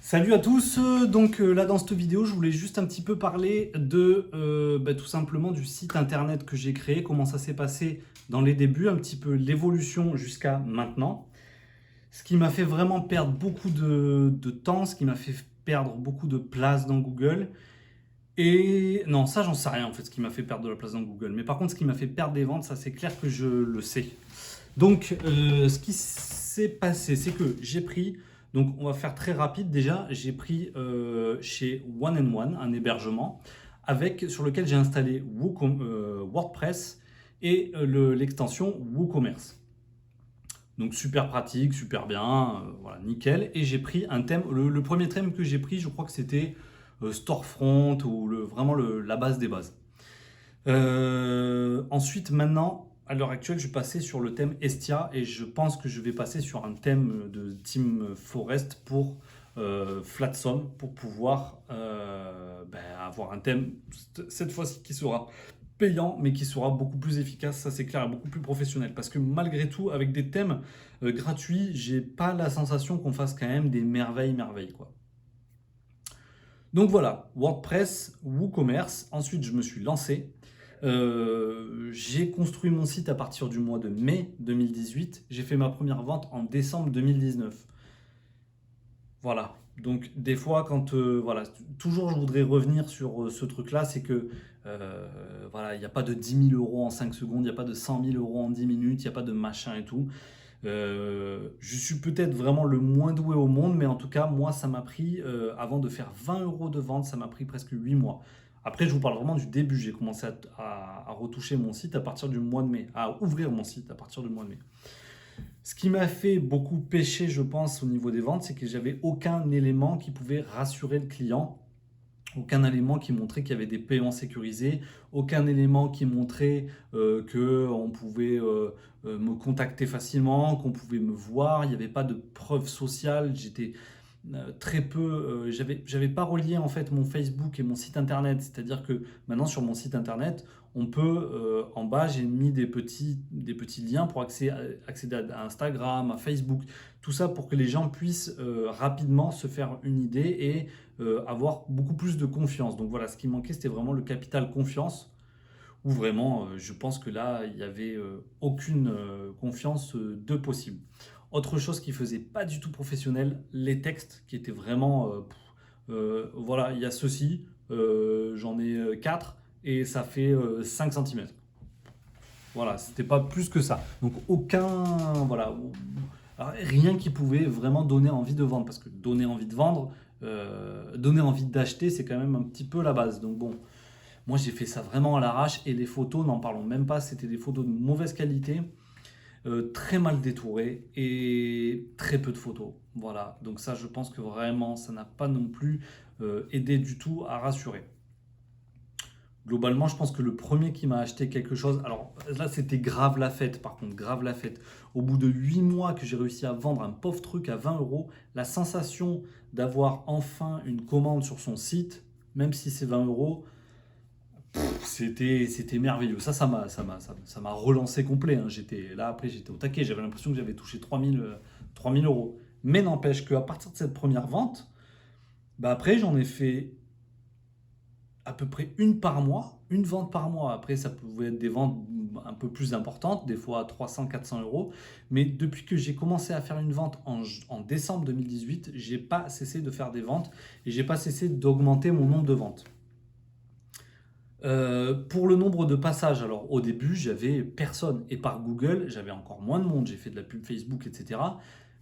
Salut à tous, donc là dans cette vidéo je voulais juste un petit peu parler de tout simplement du site internet que j'ai créé, comment ça s'est passé dans les débuts, un petit peu l'évolution jusqu'à maintenant. Ce qui m'a fait vraiment perdre beaucoup de temps, ce qui m'a fait perdre beaucoup de place dans Google. Et non, ça j'en sais rien en fait, ce qui m'a fait perdre de la place dans Google. Mais par contre, ce qui m'a fait perdre des ventes, ça c'est clair que je le sais. Donc, ce qui s'est passé, c'est que j'ai pris, donc on va faire très rapide déjà, j'ai pris chez One and One un hébergement sur lequel j'ai installé WordPress et l'extension WooCommerce. Donc super pratique, super bien, voilà, nickel. Et j'ai pris un thème, le premier thème que j'ai pris, je crois que c'était Storefront ou vraiment la base des bases. Ensuite, maintenant, à l'heure actuelle, je suis passé sur le thème Estia et je pense que je vais passer sur un thème de Team Forest pour Flatsome pour pouvoir avoir un thème cette fois-ci qui sera payant mais qui sera beaucoup plus efficace, ça c'est clair, et beaucoup plus professionnel. Parce que malgré tout, avec des thèmes gratuits, j'ai pas la sensation qu'on fasse quand même des merveilles quoi. Donc voilà, WordPress, WooCommerce. Ensuite, je me suis lancé. J'ai construit mon site à partir du mois de mai 2018. J'ai fait ma première vente en décembre 2019. Voilà. Donc des fois, voilà, toujours je voudrais revenir sur ce truc-là, c'est que voilà, il n'y a pas de 10 000 € en 5 secondes, il n'y a pas de 100 000 € en 10 minutes, il n'y a pas de machin et tout. Je suis peut-être vraiment le moins doué au monde, mais en tout cas, moi, ça m'a pris, avant de faire 20 € de vente, ça m'a pris presque 8 mois. Après, je vous parle vraiment du début. J'ai commencé à retoucher mon site à partir du mois de mai, à ouvrir mon site à partir du mois de mai. Ce qui m'a fait beaucoup pêcher, je pense, au niveau des ventes, c'est que j'avais aucun élément qui pouvait rassurer le client, aucun élément qui montrait qu'il y avait des paiements sécurisés, aucun élément qui montrait qu'on pouvait me contacter facilement, qu'on pouvait me voir, il n'y avait pas de preuve sociale, j'étais très peu, j'avais pas relié en fait mon Facebook et mon site internet, c'est-à-dire que maintenant sur mon site internet, on peut, en bas j'ai mis des petits liens pour accéder à Instagram, à Facebook, tout ça pour que les gens puissent rapidement se faire une idée et avoir beaucoup plus de confiance. Donc voilà, ce qui manquait c'était vraiment le capital confiance, où vraiment je pense que là il n'y avait aucune confiance de possible. Autre chose qui faisait pas du tout professionnel, les textes qui étaient vraiment voilà, il y a ceci, j'en ai 4 et ça fait 5 cm. Voilà, c'était pas plus que ça. Donc aucun, voilà, rien qui pouvait vraiment donner envie de vendre. Parce que donner envie de vendre, donner envie d'acheter, c'est quand même un petit peu la base. Donc bon, moi j'ai fait ça vraiment à l'arrache et les photos, n'en parlons même pas, c'était des photos de mauvaise qualité, très mal détourées et très peu de photos. Voilà, donc ça je pense que vraiment ça n'a pas non plus aidé du tout à rassurer. Globalement, je pense que le premier qui m'a acheté quelque chose, alors là c'était grave la fête, par contre, grave la fête. Au bout de 8 mois que j'ai réussi à vendre un pauvre truc à 20 €, la sensation d'avoir enfin une commande sur son site, même si c'est 20 €, c'était merveilleux. Ça m'a relancé complet, hein. Là après j'étais au taquet, j'avais l'impression que j'avais touché 3 000 €. Mais n'empêche qu'à partir de cette première vente, bah après j'en ai fait à peu près une par mois, une vente par mois. Après, ça pouvait être des ventes un peu plus importantes, des fois à 300, 400 €. Mais depuis que j'ai commencé à faire une vente en décembre 2018, j'ai pas cessé de faire des ventes et j'ai pas cessé d'augmenter mon nombre de ventes. Pour le nombre de passages, alors au début, j'avais personne. Et par Google, j'avais encore moins de monde. J'ai fait de la pub Facebook, etc.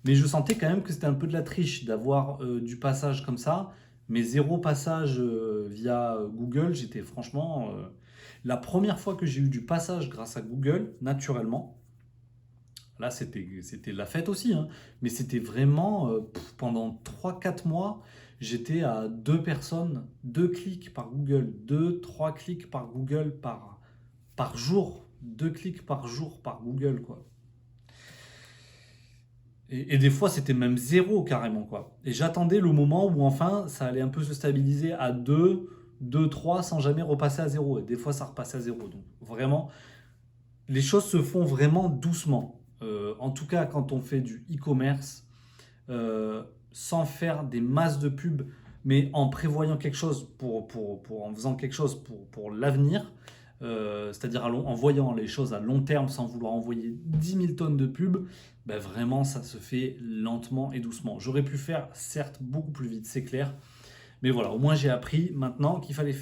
Mais je sentais quand même que c'était un peu de la triche d'avoir du passage comme ça. Mais zéro passage via Google, j'étais franchement... la première fois que j'ai eu du passage grâce à Google, naturellement, là c'était la fête aussi, hein, mais c'était vraiment pendant 3 4 mois, j'étais à 2 personnes, 2 clics par Google, 2 3 clics par Google par jour, 2 clics par jour par Google, quoi. Et des fois, c'était même zéro carrément, quoi. Et j'attendais le moment où enfin, ça allait un peu se stabiliser à 3 sans jamais repasser à zéro. Et des fois, ça repassait à zéro. Donc vraiment, les choses se font vraiment doucement. En tout cas, quand on fait du e-commerce, euh, sans faire des masses de pubs, mais en prévoyant quelque chose en faisant quelque chose pour l'avenir, c'est-à-dire en voyant les choses à long terme sans vouloir envoyer 10 000 tonnes de pubs, ben vraiment ça se fait lentement et doucement. J'aurais pu faire certes beaucoup plus vite, c'est clair, mais voilà, au moins j'ai appris maintenant qu'il fallait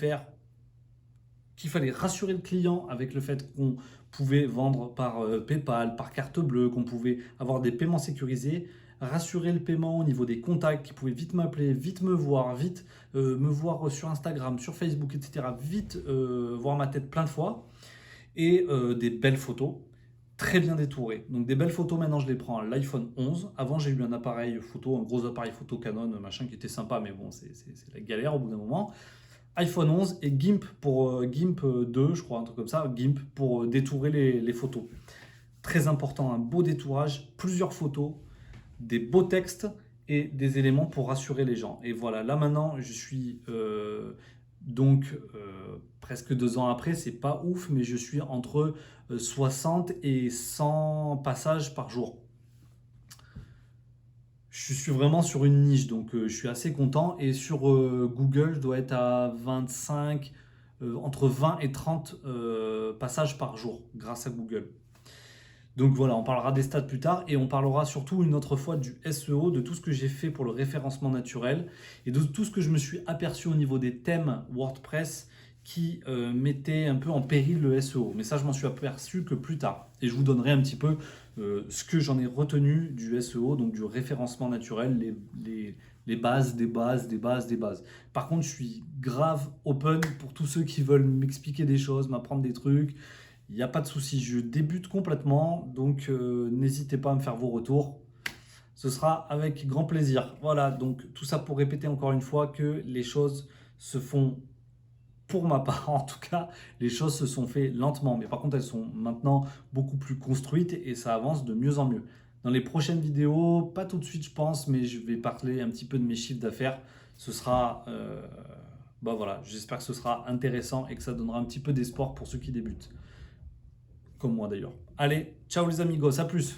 rassurer le client avec le fait qu'on pouvait vendre par PayPal, par carte bleue, qu'on pouvait avoir des paiements sécurisés, rassurer le paiement au niveau des contacts, qui pouvaient vite m'appeler, vite me voir sur Instagram, sur Facebook, etc., vite voir ma tête plein de fois, et des belles photos, très bien détourées. Donc des belles photos, maintenant je les prends à l'iPhone 11. Avant j'ai eu un appareil photo, un gros appareil photo Canon, machin qui était sympa, mais bon, c'est la galère au bout d'un moment. iPhone 11 et GIMP pour GIMP 2, je crois, un truc comme ça, GIMP pour détourer les photos. Très important, un beau détourage, plusieurs photos, des beaux textes et des éléments pour rassurer les gens. Et voilà, là maintenant, je suis presque 2 ans après, c'est pas ouf, mais je suis entre 60 et 100 passages par jour. Je suis vraiment sur une niche, donc je suis assez content. Et sur Google, je dois être à 25, entre 20 et 30 passages par jour grâce à Google. Donc voilà, on parlera des stats plus tard et on parlera surtout une autre fois du SEO, de tout ce que j'ai fait pour le référencement naturel et de tout ce que je me suis aperçu au niveau des thèmes WordPress qui mettaient un peu en péril le SEO. Mais ça, je m'en suis aperçu que plus tard. Et je vous donnerai un petit peu ce que j'en ai retenu du SEO, donc du référencement naturel, les bases des bases, des bases, des bases. Par contre, je suis grave open pour tous ceux qui veulent m'expliquer des choses, m'apprendre des trucs. Il n'y a pas de souci, je débute complètement, donc n'hésitez pas à me faire vos retours. Ce sera avec grand plaisir. Voilà, donc tout ça pour répéter encore une fois que les choses se font, pour ma part en tout cas, les choses se sont faites lentement. Mais par contre, elles sont maintenant beaucoup plus construites et ça avance de mieux en mieux. Dans les prochaines vidéos, pas tout de suite je pense, mais je vais parler un petit peu de mes chiffres d'affaires. Ce sera, voilà, j'espère que ce sera intéressant et que ça donnera un petit peu d'espoir pour ceux qui débutent. Comme moi d'ailleurs. Allez, ciao les amigos, à plus!